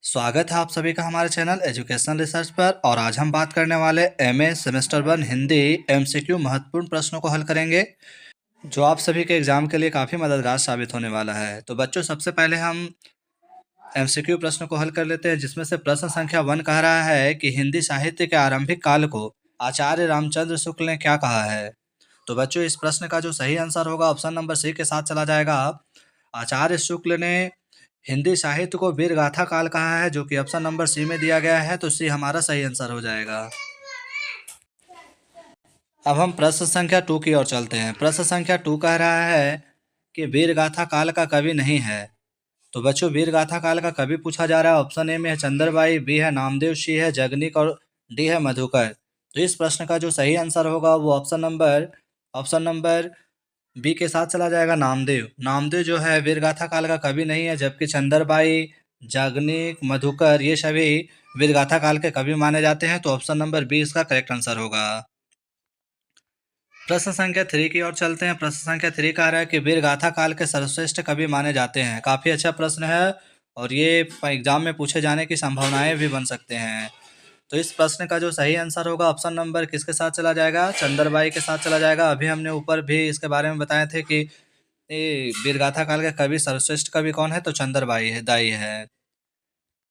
स्वागत है आप सभी का हमारे चैनल एजुकेशनल रिसर्च पर। और आज हम बात करने वाले एमए सेमेस्टर 1 हिंदी एमसीक्यू महत्वपूर्ण प्रश्नों को हल करेंगे, जो आप सभी के एग्जाम के लिए काफ़ी मददगार साबित होने वाला है। तो बच्चों, सबसे पहले हम एमसीक्यू प्रश्न को हल कर लेते हैं, जिसमें से प्रश्न संख्या 1 कह रहा है कि हिंदी साहित्य के आरंभिक काल को आचार्य रामचंद्र शुक्ल ने क्या कहा है। तो बच्चों, इस प्रश्न का जो सही आंसर होगा ऑप्शन नंबर सी के साथ चला जाएगा। आचार्य शुक्ल ने हिंदी साहित्य को वीर गाथा काल कहा है, जो कि ऑप्शन नंबर सी में दिया गया है। तो सी हमारा सही आंसर हो जाएगा। अब हम प्रश्न संख्या 2 की ओर चलते हैं। प्रश्न संख्या 2 कह रहा है कि वीर गाथा काल का कवि नहीं है। तो बच्चों, वीर गाथा काल का कवि पूछा जा रहा है। ऑप्शन ए में है चंद्रबाई, बी है नामदेव, सी है जगनीक और डी है मधुकर। तो इस प्रश्न का जो सही आंसर होगा वो ऑप्शन नंबर बी के साथ चला जाएगा, नामदेव। नामदेव जो है वीरगाथा काल का कवि नहीं है, जबकि चंद्रबाई, जागनिक, मधुकर ये सभी वीरगाथा काल के कवि माने जाते हैं। तो ऑप्शन नंबर बी इसका करेक्ट आंसर होगा। प्रश्न संख्या 3 की ओर चलते हैं। प्रश्न संख्या 3 कह रहा है कि वीरगाथा काल के सर्वश्रेष्ठ कवि माने जाते हैं। काफ़ी अच्छा प्रश्न है और ये एग्जाम में पूछे जाने की संभावनाएं भी बन सकते हैं। तो इस प्रश्न का जो सही आंसर होगा ऑप्शन नंबर किसके साथ चला जाएगा, चंद्रबाई के साथ चला जाएगा। अभी हमने ऊपर भी इसके बारे में बताए थे कि ये वीरगाथा काल के कवि सर्वश्रेष्ठ कवि कौन है, तो चंद्रबाई है, दाई है।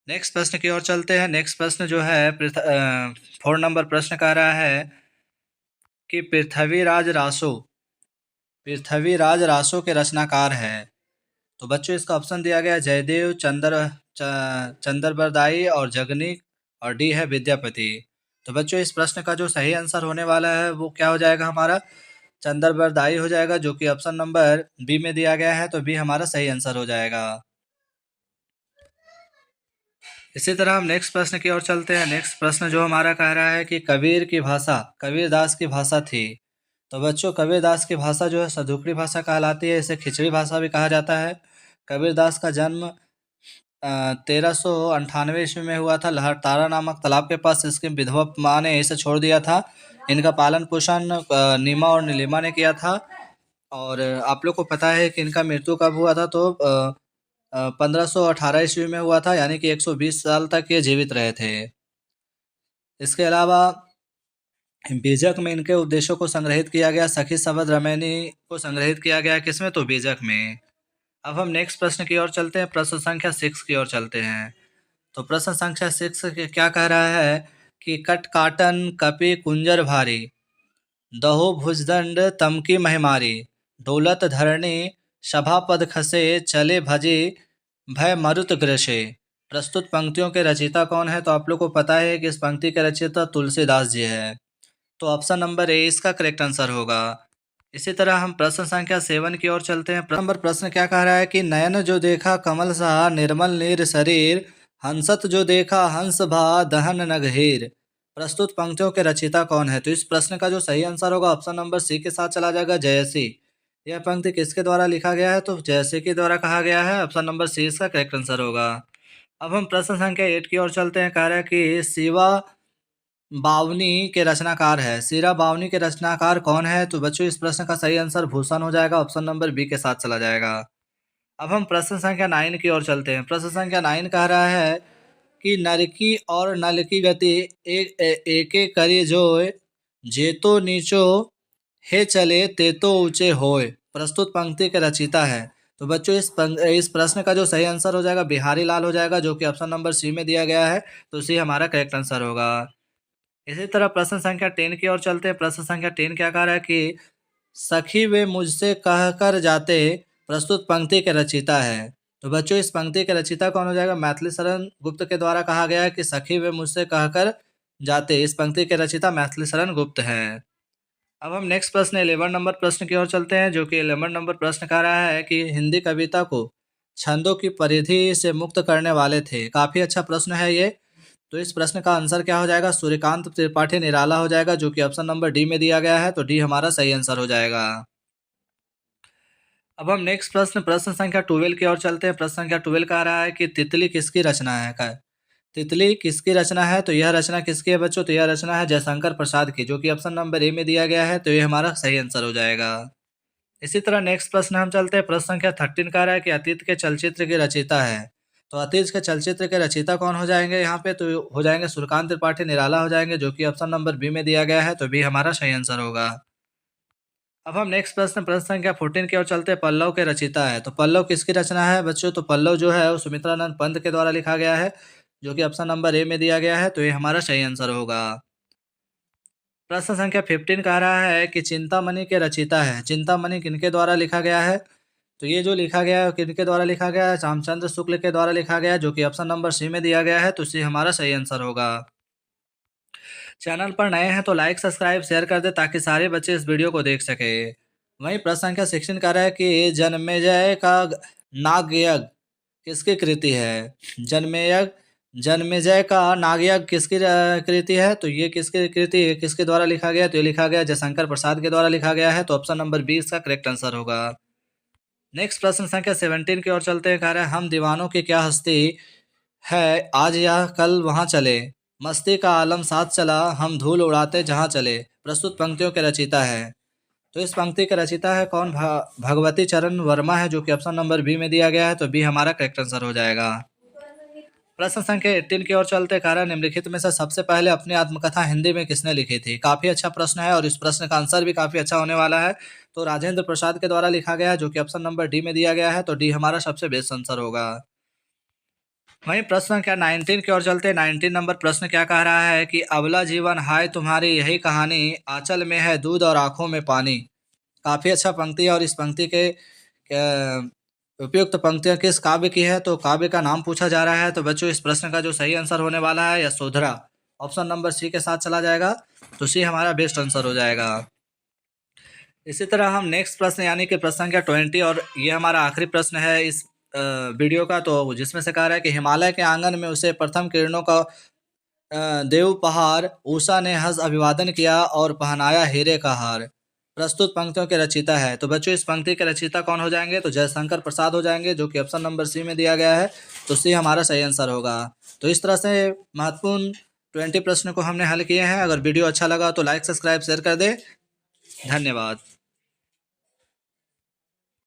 नेक्स्ट प्रश्न की ओर चलते हैं। नेक्स्ट प्रश्न जो है 4 नंबर प्रश्न कह रहा है कि पृथ्वीराज रासो के रचनाकार है। तो बच्चों, इसका ऑप्शन दिया गया है जयदेव, चंद्रबरदाई और जगनीक और डी है विद्यापति। तो बच्चों, इस प्रश्न का जो सही आंसर होने वाला है वो क्या हो जाएगा, हमारा चंद्रबरदाई हो जाएगा, जो कि ऑप्शन नंबर बी में दिया गया है। तो बी हमारा सही आंसर हो जाएगा। इसी तरह हम नेक्स्ट प्रश्न की ओर चलते हैं। नेक्स्ट प्रश्न जो हमारा कह रहा है कि कबीरदास की भाषा थी। तो बच्चों, कबीरदास की भाषा जो है सदुक्री भाषा कहलाती है। इसे खिचड़ी भाषा भी कहा जाता है। कबीरदास का जन्म 1398 ईस्वी में हुआ था। लहरतारा नामक तालाब के पास इसकी विधवा माँ ने इसे छोड़ दिया था। इनका पालन पोषण नीमा और नीलिमा ने किया था। और आप लोग को पता है कि इनका मृत्यु कब हुआ था, तो 1518 ईस्वी में हुआ था, यानी कि 120 साल तक ये जीवित रहे थे। इसके अलावा बीजक में इनके उपदेशों को संग्रहित किया गया। सखी शबद रमैनी को संग्रहित किया गया किसमें, तो बीजक में। अब हम नेक्स्ट प्रश्न की ओर चलते हैं। प्रश्न संख्या 6 की ओर चलते हैं। तो प्रश्न संख्या 6 क्या कह रहा है कि कट काटन कपि कुंजर भारी, दहो भुजदंड तमकी महिमारी, डोलत धरणी सभापद खसे, चले भजे भय मरुत ग्रसे। प्रस्तुत पंक्तियों के रचयिता कौन है, तो आप लोग को पता है कि इस पंक्ति के रचयिता तुलसीदास जी है। तो ऑप्शन नंबर ए इसका करेक्ट आंसर होगा। इसी तरह हम प्रश्न संख्या 7 की ओर चलते हैं। नंबर प्रश्न क्या कह रहा है कि नयन जो देखा कमल सा, निर्मल नीर शरीर, हंसत जो देखा हंस भा, दहन नगहीर। प्रस्तुत पंक्तियों के रचयिता कौन है, तो इस प्रश्न का जो सही आंसर होगा ऑप्शन नंबर सी के साथ चला जाएगा, जयसी। यह पंक्ति किसके द्वारा लिखा गया है, तो जयसी के द्वारा कहा गया है। ऑप्शन नंबर सी इसका करेक्ट आंसर होगा। अब हम प्रश्न संख्या 8 की ओर चलते हैं। कह रहा है कि शिवा बावनी के रचनाकार है। सीरा बावनी के रचनाकार कौन है, तो बच्चों इस प्रश्न का सही आंसर भूषण हो जाएगा। ऑप्शन नंबर बी के साथ चला जाएगा। अब हम प्रश्न संख्या 9 की ओर चलते हैं। प्रश्न संख्या 9 कह रहा है कि नर की और नल की गति एके करी जोय, जेतो नीचो हे चले तेतो ऊंचे होय। प्रस्तुत पंक्ति के रचयिता है। तो बच्चों, इस प्रश्न का जो सही आंसर हो जाएगा बिहारी लाल हो जाएगा, जो कि ऑप्शन नंबर सी में दिया गया है। तो सी हमारा करेक्ट आंसर होगा। इसी तरह प्रश्न संख्या 10 की ओर चलते हैं। प्रश्न संख्या 10 क्या कह रहा है कि सखी वे मुझसे कहकर जाते, प्रस्तुत पंक्ति के रचयिता है। तो बच्चों, इस पंक्ति के रचयिता कौन हो जाएगा, मैथिली शरण गुप्त के द्वारा कहा गया है कि सखी वे मुझसे कहकर जाते। इस पंक्ति के रचयिता मैथिली शरण गुप्त हैं। अब हम नेक्स्ट प्रश्न 11 नंबर प्रश्न की ओर चलते हैं, जो कि 11 नंबर प्रश्न कह रहा है कि हिंदी कविता को छंदों की परिधि से मुक्त करने वाले थे। काफ़ी अच्छा प्रश्न है ये। तो इस प्रश्न का आंसर क्या हो जाएगा, सूर्यकांत त्रिपाठी निराला हो जाएगा, जो कि ऑप्शन नंबर डी में दिया गया है। तो डी हमारा सही आंसर हो जाएगा। अब हम नेक्स्ट प्रश्न संख्या 12 की ओर चलते हैं। प्रश्न संख्या 12 कह रहा है कि तितली किसकी रचना है। तितली किसकी रचना है, तो यह रचना किसकी है बच्चों, तो यह रचना है जयशंकर प्रसाद की, जो कि ऑप्शन नंबर ए में दिया गया है। तो ये हमारा सही आंसर हो जाएगा। इसी तरह नेक्स्ट प्रश्न हम चलते हैं। प्रश्न संख्या 13 कह रहा है कि अतीत के चलचित्र की रचयिता है। तो अतीज के चलचित्र के रचयिता कौन हो जाएंगे यहाँ पे? तो हो जाएंगे सूर्यकांत त्रिपाठी निराला हो जाएंगे, जो कि ऑप्शन नंबर बी में दिया गया है, तो बी हमारा सही आंसर होगा। अब हम नेक्स्ट प्रश्न संख्या 14 की ओर चलते हैं। पल्लव के रचयिता है, तो पल्लव किसकी रचना है बच्चों? तो पल्लव जो है वो सुमित्रानंद पंत के द्वारा लिखा गया है, जो कि ऑप्शन नंबर ए में दिया गया है, तो ये हमारा सही आंसर होगा। प्रश्न संख्या 15 कह रहा है कि चिंतामणि के रचयिता है। चिंतामणि किनके द्वारा लिखा गया है? तो ये जो लिखा गया है किनके द्वारा लिखा गया है? रामचंद्र शुक्ल के द्वारा लिखा गया है, जो कि ऑप्शन नंबर सी में दिया गया है, तो सी हमारा सही आंसर होगा। चैनल पर नए हैं तो लाइक सब्सक्राइब शेयर कर दे ताकि सारे बच्चे इस वीडियो को देख सके। वहीं प्रश्न संख्या 16 कह रहा है कि जन्मेजय का नागयज्ञ किसकी कृति है? जन्मेजय जन्मेजय का नागयज्ञ किसकी कृति है? तो ये किसकी कृति किसके द्वारा लिखा गया? तो ये लिखा गया जयशंकर प्रसाद के द्वारा लिखा गया है, तो ऑप्शन नंबर बी इसका करेक्ट आंसर होगा। नेक्स्ट प्रश्न संख्या 17 की ओर चलते हैं। कह रहे हैं हम दीवानों की क्या हस्ती है, आज या कल वहां चले, मस्ती का आलम साथ चला, हम धूल उड़ाते जहां चले। प्रस्तुत पंक्तियों के रचयिता है, तो इस पंक्ति का रचयिता है कौन? भगवती चरण वर्मा है, जो कि ऑप्शन नंबर बी में दिया गया है, तो बी हमारा करेक्ट आंसर हो जाएगा। प्रश्न संख्या 18 की ओर चलते। कारण निम्नलिखित में से सबसे पहले अपनी आत्मकथा हिंदी में किसने लिखी थी? काफी अच्छा प्रश्न है और इस प्रश्न का आंसर भी काफी अच्छा होने वाला है। तो राजेंद्र प्रसाद के द्वारा लिखा गया है, जो कि ऑप्शन नंबर डी में दिया गया है, तो डी हमारा सबसे बेस्ट आंसर होगा। वहीं प्रश्न संख्या 19 की ओर चलते। 19 नंबर प्रश्न क्या कह रहा है कि अबला जीवन हाय तुम्हारी यही कहानी, आंचल में है दूध और आंखों में पानी। काफी अच्छा पंक्ति है और इस पंक्ति के उपयुक्त पंक्तियां किस काव्य की है? तो काव्य का नाम पूछा जा रहा है। तो बच्चों इस प्रश्न का जो सही आंसर होने वाला है यशोधरा, ऑप्शन नंबर सी के साथ चला जाएगा, तो सी हमारा बेस्ट आंसर हो जाएगा। इसी तरह हम नेक्स्ट प्रश्न यानी कि प्रश्न संख्या 20 और ये हमारा आखिरी प्रश्न है इस वीडियो का, तो जिसमें से कह रहा है कि हिमालय के आंगन में उसे प्रथम किरणों का देव पहाड़, उषा ने हंस अभिवादन किया और पहनाया हीरे का हार। प्रस्तुत पंक्तियों के रचयिता है, तो बच्चों इस पंक्ति के रचयिता कौन हो जाएंगे? तो जयशंकर प्रसाद हो जाएंगे, जो कि ऑप्शन नंबर सी में दिया गया है, तो सी हमारा सही आंसर होगा। तो इस तरह से महत्वपूर्ण 20 प्रश्न को हमने हल किए हैं। अगर वीडियो अच्छा लगा तो लाइक सब्सक्राइब शेयर कर दे। धन्यवाद।